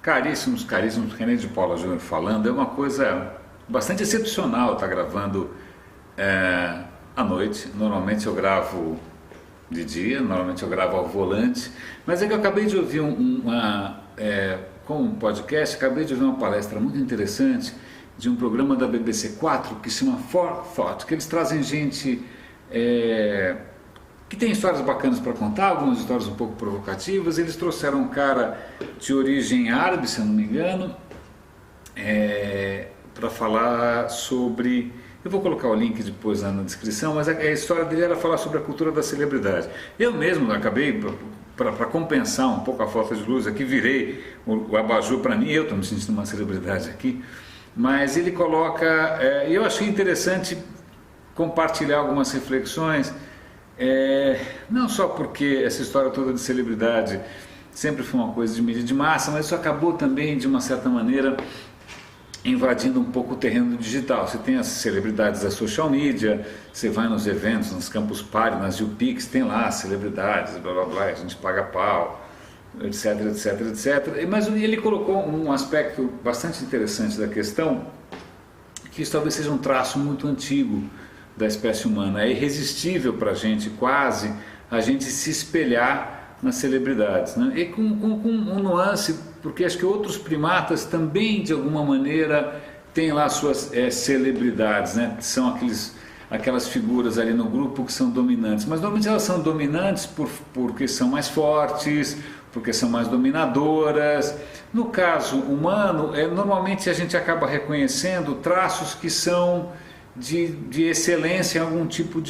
Caríssimos, caríssimos, René de Paula Júnior falando. É uma coisa bastante excepcional estar gravando à noite. Normalmente eu gravo de dia, normalmente eu gravo ao volante, mas é que eu acabei de ouvir com um podcast, acabei de ouvir uma palestra muito interessante de um programa da BBC 4 que se chama Forethought, que eles trazem gente que tem histórias bacanas para contar, algumas histórias um pouco provocativas. Eles trouxeram um cara de origem árabe, se eu não me engano, para falar sobre... Eu vou colocar o link depois na descrição, mas a história dele era falar sobre a cultura da celebridade. Eu mesmo acabei, para compensar um pouco a falta de luz aqui, virei o abajur para mim. Eu estou me sentindo uma celebridade aqui, mas ele coloca... E eu achei interessante compartilhar algumas reflexões, não só porque essa história toda de celebridade sempre foi uma coisa de mídia de massa, mas isso acabou também, de uma certa maneira, invadindo um pouco o terreno digital. Você tem as celebridades da social media, você vai nos eventos, nos campus party, nas UPix, tem lá celebridades, blá blá blá, a gente paga pau, etc, etc, etc. Mas ele colocou um aspecto bastante interessante da questão, que isso talvez seja um traço muito antigo da espécie humana. É irresistível para a gente, quase, a gente se espelhar nas celebridades, né? E com um nuance, porque acho que outros primatas também, de alguma maneira, têm lá suas celebridades, né? São aquelas figuras ali no grupo que são dominantes, mas normalmente elas são dominantes porque são mais fortes, porque são mais dominadoras. No caso humano, normalmente a gente acaba reconhecendo traços que são de excelência em algum tipo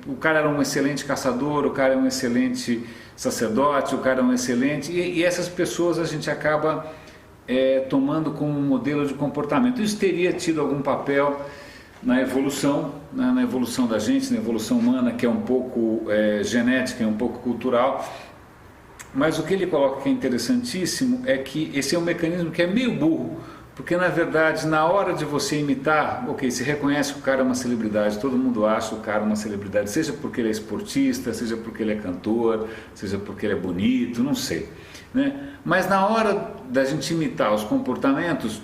o cara era um excelente caçador, o cara é um excelente sacerdote, o cara é um excelente... E essas pessoas a gente acaba tomando como modelo de comportamento. Isso teria tido algum papel na evolução, né, na evolução da gente, na evolução humana, que é um pouco genética, é um pouco cultural. Mas o que ele coloca que é interessantíssimo é que esse é um mecanismo que é meio burro, porque na verdade, na hora de você imitar, ok, você reconhece que o cara é uma celebridade, todo mundo acha o cara uma celebridade, seja porque ele é esportista, seja porque ele é cantor, seja porque ele é bonito, não sei, né? Mas na hora da gente imitar os comportamentos,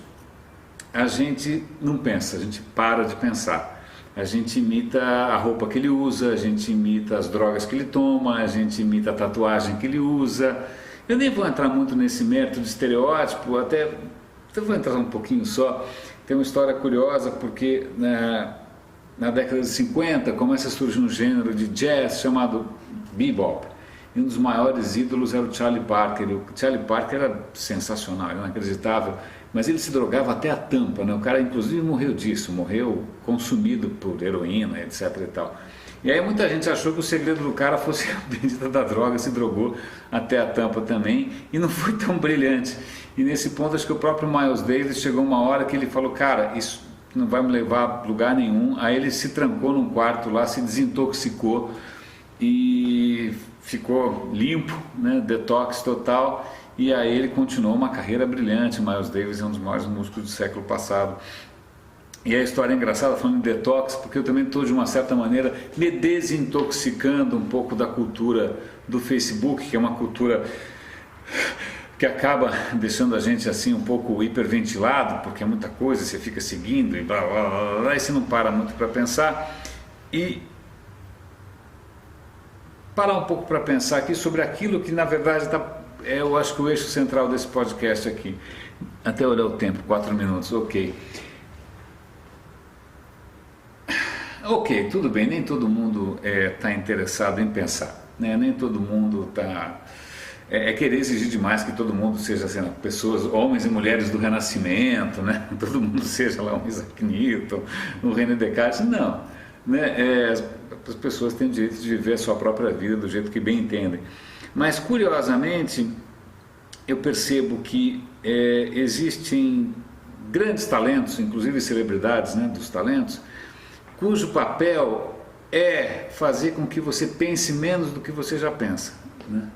a gente não pensa, a gente para de pensar. A gente imita a roupa que ele usa, a gente imita as drogas que ele toma, a gente imita a tatuagem que ele usa. Eu nem vou entrar muito nesse mérito de estereótipo, até... Então vou entrar um pouquinho só. Tem uma história curiosa, porque na década de 50 começa a surgir um gênero de jazz chamado bebop. E um dos maiores ídolos era o Charlie Parker. O Charlie Parker era sensacional, inacreditável, mas ele se drogava até a tampa, né? O cara inclusive morreu disso, morreu consumido por heroína, etc e tal. E aí muita gente achou que o segredo do cara fosse a bendita da droga, se drogou até a tampa também, e não foi tão brilhante. E nesse ponto acho que o próprio Miles Davis chegou uma hora que ele falou, cara, isso não vai me levar a lugar nenhum. Aí ele se trancou num quarto lá, se desintoxicou e ficou limpo, né? Detox total. E aí ele continuou uma carreira brilhante. Miles Davis é um dos maiores músicos do século passado. E a história é engraçada, falando de detox, porque eu também estou de uma certa maneira me desintoxicando um pouco da cultura do Facebook, que é uma cultura que acaba deixando a gente assim um pouco hiperventilado, porque é muita coisa, você fica seguindo e blá blá blá, blá, e você não para muito para pensar. E parar um pouco para pensar aqui sobre aquilo que na verdade eu acho que o eixo central desse podcast aqui. Até olhar o tempo, 4 minutos, ok. Ok, tudo bem, nem todo mundo está interessado em pensar, né? Nem todo mundo está... querer exigir demais que todo mundo seja assim, pessoas, homens e mulheres do Renascimento, né? Todo mundo seja lá um Isaac Newton, um René Descartes, não, né? As pessoas têm o direito de viver a sua própria vida do jeito que bem entendem. Mas curiosamente eu percebo que existem grandes talentos, inclusive celebridades, né, dos talentos, cujo papel é fazer com que você pense menos do que você já pensa, né?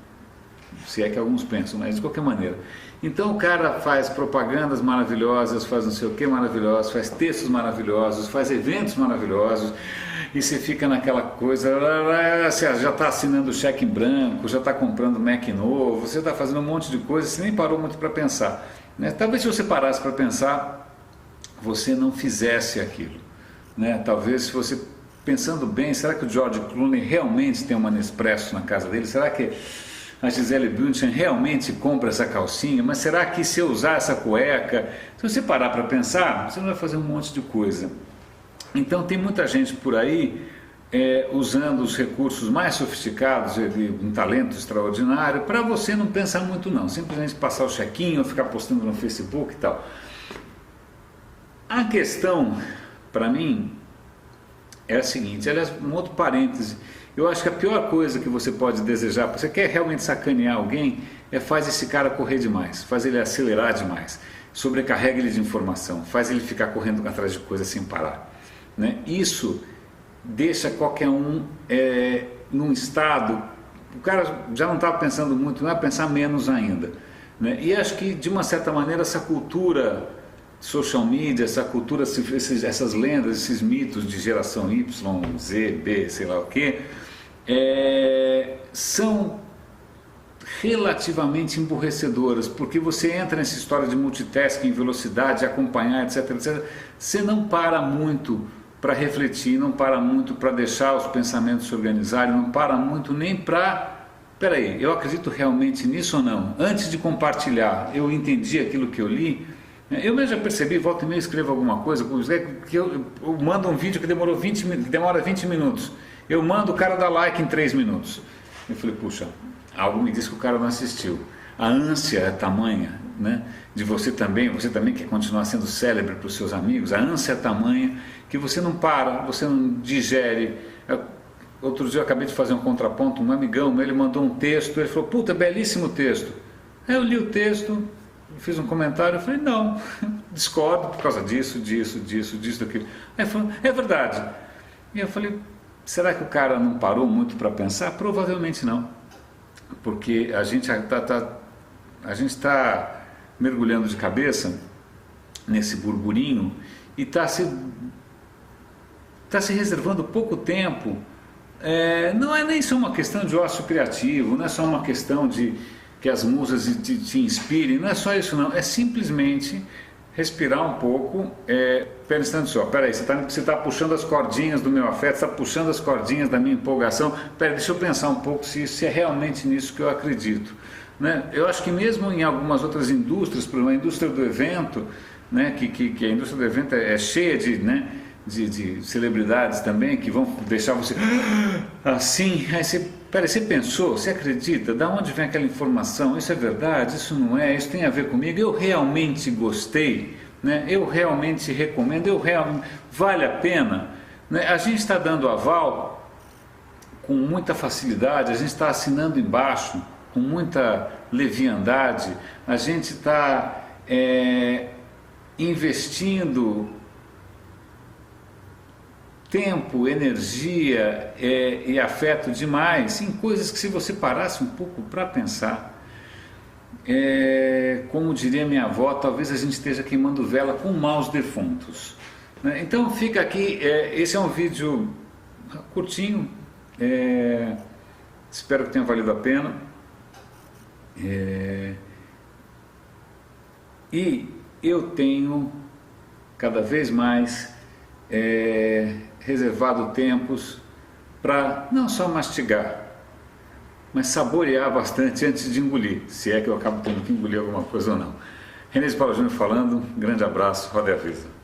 se é que alguns pensam, mas de qualquer maneira. Então o cara faz propagandas maravilhosas, faz não sei o que maravilhosos, faz textos maravilhosos, faz eventos maravilhosos, e você fica naquela coisa, você já está assinando cheque em branco, já está comprando Mac novo, você está fazendo um monte de coisa, você nem parou muito para pensar, né? Talvez se você parasse para pensar, você não fizesse aquilo, né? Talvez se você, pensando bem, será que o George Clooney realmente tem uma Nespresso na casa dele? Será que a Gisele Bündchen realmente compra essa calcinha? Mas será que se eu usar essa cueca, se você parar para pensar, você não vai fazer um monte de coisa. Então tem muita gente por aí usando os recursos mais sofisticados, um talento extraordinário, para você não pensar muito não, simplesmente passar o chequinho, ficar postando no Facebook e tal. A questão, para mim, é a seguinte, aliás, um outro parêntese, eu acho que a pior coisa que você pode desejar, você quer realmente sacanear alguém, faz esse cara correr demais, faz ele acelerar demais, sobrecarrega ele de informação, faz ele ficar correndo atrás de coisas sem parar, né? Isso deixa qualquer um num estado, o cara já não estava pensando muito, não vai pensar menos ainda, né? E acho que de uma certa maneira essa cultura social media, essa cultura, essas lendas, esses mitos de geração Y, Z, B, sei lá o que, são relativamente emburrecedoras, porque você entra nessa história de multitasking, velocidade, acompanhar, etc, etc, você não para muito para refletir, não para muito para deixar os pensamentos se organizarem, não para muito nem para, peraí, eu acredito realmente nisso ou não? Antes de compartilhar, eu entendi aquilo que eu li. Eu mesmo já percebi, volta e meia escrevo alguma coisa, que eu mando um vídeo que demora 20 minutos, eu mando, o cara dá like em 3 minutos. Eu falei, puxa, algo me diz que o cara não assistiu. A ânsia é tamanha, né, de você também quer continuar sendo célebre para os seus amigos, a ânsia é tamanha que você não para, você não digere. Outro dia eu acabei de fazer um contraponto, um amigão, ele mandou um texto, ele falou, puta, belíssimo texto. Aí eu li o texto, fiz um comentário, eu falei, não, discordo por causa disso, daquilo. Aí ele falou, é verdade. E eu falei, será que o cara não parou muito para pensar? Provavelmente não, porque a gente está mergulhando de cabeça nesse burburinho e está se reservando pouco tempo. Não é nem só uma questão de ócio criativo, não é só uma questão de que as musas te inspirem, não é só isso não, é simplesmente respirar um pouco, pensando só, peraí, você está puxando as cordinhas do meu afeto, você está puxando as cordinhas da minha empolgação, peraí, deixa eu pensar um pouco se é realmente nisso que eu acredito, né? Eu acho que mesmo em algumas outras indústrias, por exemplo, a indústria do evento, né, que a indústria do evento é cheia de, né, de celebridades também, que vão deixar você assim, aí você pensou, você acredita, da onde vem aquela informação, isso é verdade, isso não é, isso tem a ver comigo, eu realmente gostei, né? Eu realmente recomendo, vale a pena, né? A gente está dando aval com muita facilidade, a gente está assinando embaixo com muita leviandade, a gente está investindo tempo, energia e afeto demais em coisas que, se você parasse um pouco para pensar, como diria minha avó, talvez a gente esteja queimando vela com maus defuntos, né? Então fica aqui, esse é um vídeo curtinho, espero que tenha valido a pena, e eu tenho cada vez mais reservado tempos para não só mastigar, mas saborear bastante antes de engolir, se é que eu acabo tendo que engolir alguma coisa ou não. René de Paula Júnior falando, grande abraço, roda e avisa.